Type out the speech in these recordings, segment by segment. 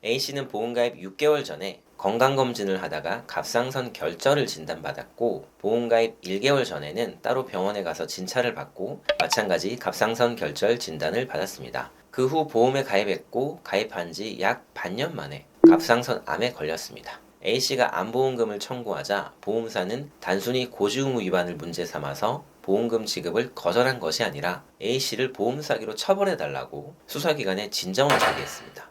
A씨는 보험가입 6개월 전에 건강검진을 하다가 갑상선 결절을 진단받았고, 보험가입 1개월 전에는 따로 병원에 가서 진찰을 받고 마찬가지 갑상선 결절 진단을 받았습니다. 그 후 보험에 가입했고, 가입한 지 약 반년 만에 갑상선 암에 걸렸습니다. A씨가 암보험금을 청구하자 보험사는 단순히 고지의무 위반을 문제 삼아서 보험금 지급을 거절한 것이 아니라 A씨를 보험 사기로 처벌해달라고 수사기관에 진정을 제기했습니다.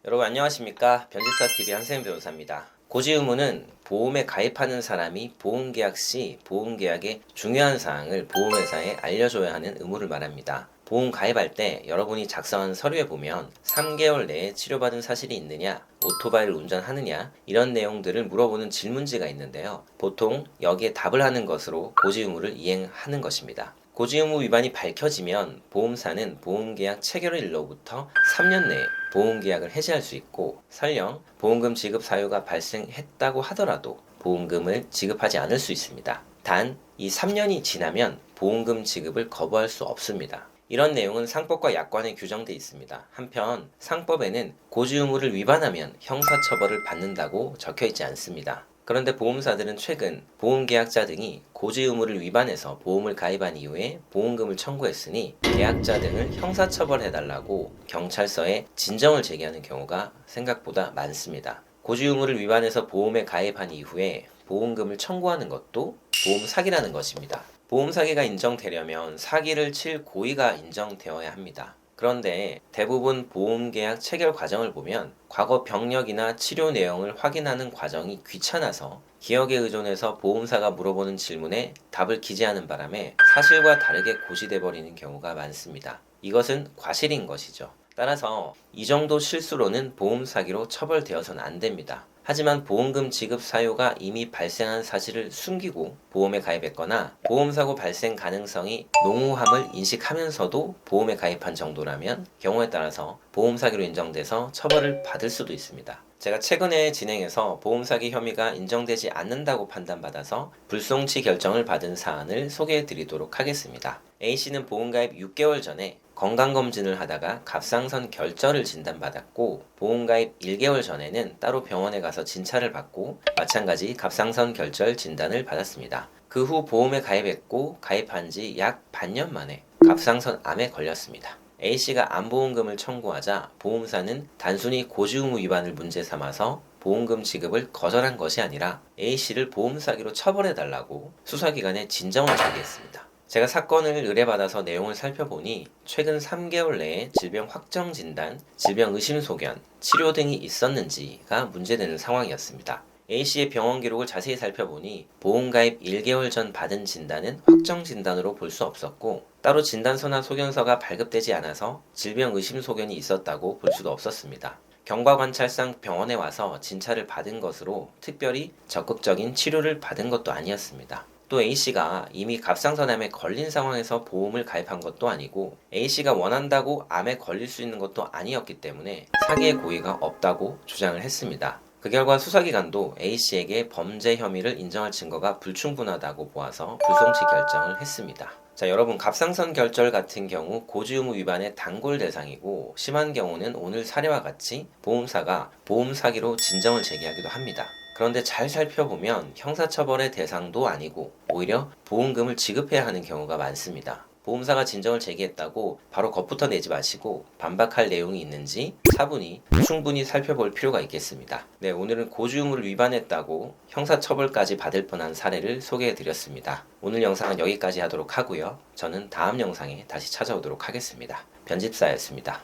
여러분 안녕하십니까? 변집사TV 한세영 변호사입니다. 고지의무는 보험에 가입하는 사람이 보험계약 시 보험계약의 중요한 사항을 보험회사에 알려줘야 하는 의무를 말합니다. 보험 가입할 때 여러분이 작성한 서류에 보면 3개월 내에 치료받은 사실이 있느냐, 오토바이를 운전하느냐, 이런 내용들을 물어보는 질문지가 있는데요. 보통 여기에 답을 하는 것으로 고지의무를 이행하는 것입니다. 고지의무 위반이 밝혀지면 보험사는 보험계약 체결일로부터 3년 내에 보험계약을 해지할 수 있고, 설령 보험금 지급 사유가 발생했다고 하더라도 보험금을 지급하지 않을 수 있습니다. 단, 이 3년이 지나면 보험금 지급을 거부할 수 없습니다. 이런 내용은 상법과 약관에 규정되어 있습니다. 한편 상법에는 고지의무를 위반하면 형사처벌을 받는다고 적혀 있지 않습니다. 그런데 보험사들은 최근 보험계약자 등이 고지의무를 위반해서 보험을 가입한 이후에 보험금을 청구했으니 계약자 등을 형사처벌해달라고 경찰서에 진정을 제기하는 경우가 생각보다 많습니다. 고지의무를 위반해서 보험에 가입한 이후에 보험금을 청구하는 것도 보험 사기라는 것입니다. 보험 사기가 인정되려면 사기를 칠 고의가 인정되어야 합니다. 그런데 대부분 보험계약 체결 과정을 보면 과거 병력이나 치료 내용을 확인하는 과정이 귀찮아서 기억에 의존해서 보험사가 물어보는 질문에 답을 기재하는 바람에 사실과 다르게 고지돼 버리는 경우가 많습니다. 이것은 과실인 것이죠. 따라서 이 정도 실수로는 보험 사기로 처벌되어서는 안 됩니다. 하지만 보험금 지급 사유가 이미 발생한 사실을 숨기고 보험에 가입했거나 보험사고 발생 가능성이 농후함을 인식하면서도 보험에 가입한 정도라면 경우에 따라서 보험 사기로 인정돼서 처벌을 받을 수도 있습니다. 제가 최근에 진행해서 보험 사기 혐의가 인정되지 않는다고 판단받아서 불송치 결정을 받은 사안을 소개해 드리도록 하겠습니다. A씨는 보험가입 6개월 전에 건강검진을 하다가 갑상선 결절을 진단받았고, 보험가입 1개월 전에는 따로 병원에 가서 진찰을 받고 마찬가지 갑상선 결절 진단을 받았습니다. 그 후 보험에 가입했고, 가입한 지 약 반년 만에 갑상선 암에 걸렸습니다. A씨가 암보험금을 청구하자 보험사는 단순히 고지의무 위반을 문제 삼아서 보험금 지급을 거절한 것이 아니라 A씨를 보험 사기로 처벌해달라고 수사기관에 진정을 제기했습니다. 제가 사건을 의뢰받아서 내용을 살펴보니 최근 3개월 내에 질병 확정 진단, 질병 의심 소견, 치료 등이 있었는지가 문제되는 상황이었습니다. A씨의 병원 기록을 자세히 살펴보니 보험가입 1개월 전 받은 진단은 확정 진단으로 볼 수 없었고, 따로 진단서나 소견서가 발급되지 않아서 질병 의심 소견이 있었다고 볼 수도 없었습니다. 경과관찰상 병원에 와서 진찰을 받은 것으로 특별히 적극적인 치료를 받은 것도 아니었습니다. 또 A씨가 이미 갑상선암에 걸린 상황에서 보험을 가입한 것도 아니고 A씨가 원한다고 암에 걸릴 수 있는 것도 아니었기 때문에 사기의 고의가 없다고 주장을 했습니다. 그 결과 수사기관도 A씨에게 범죄 혐의를 인정할 증거가 불충분하다고 보아서 불송치 결정을 했습니다. 자, 여러분, 갑상선 결절 같은 경우 고지의무 위반의 단골 대상이고, 심한 경우는 오늘 사례와 같이 보험사가 보험 사기로 진정을 제기하기도 합니다. 그런데 잘 살펴보면 형사처벌의 대상도 아니고 오히려 보험금을 지급해야 하는 경우가 많습니다. 보험사가 진정을 제기했다고 바로 겁부터 내지 마시고 반박할 내용이 있는지 차분히 충분히 살펴볼 필요가 있겠습니다. 네, 오늘은 고지의무를 위반했다고 형사처벌까지 받을 뻔한 사례를 소개해 드렸습니다. 오늘 영상은 여기까지 하도록 하고요. 저는 다음 영상에 다시 찾아오도록 하겠습니다. 변집사였습니다.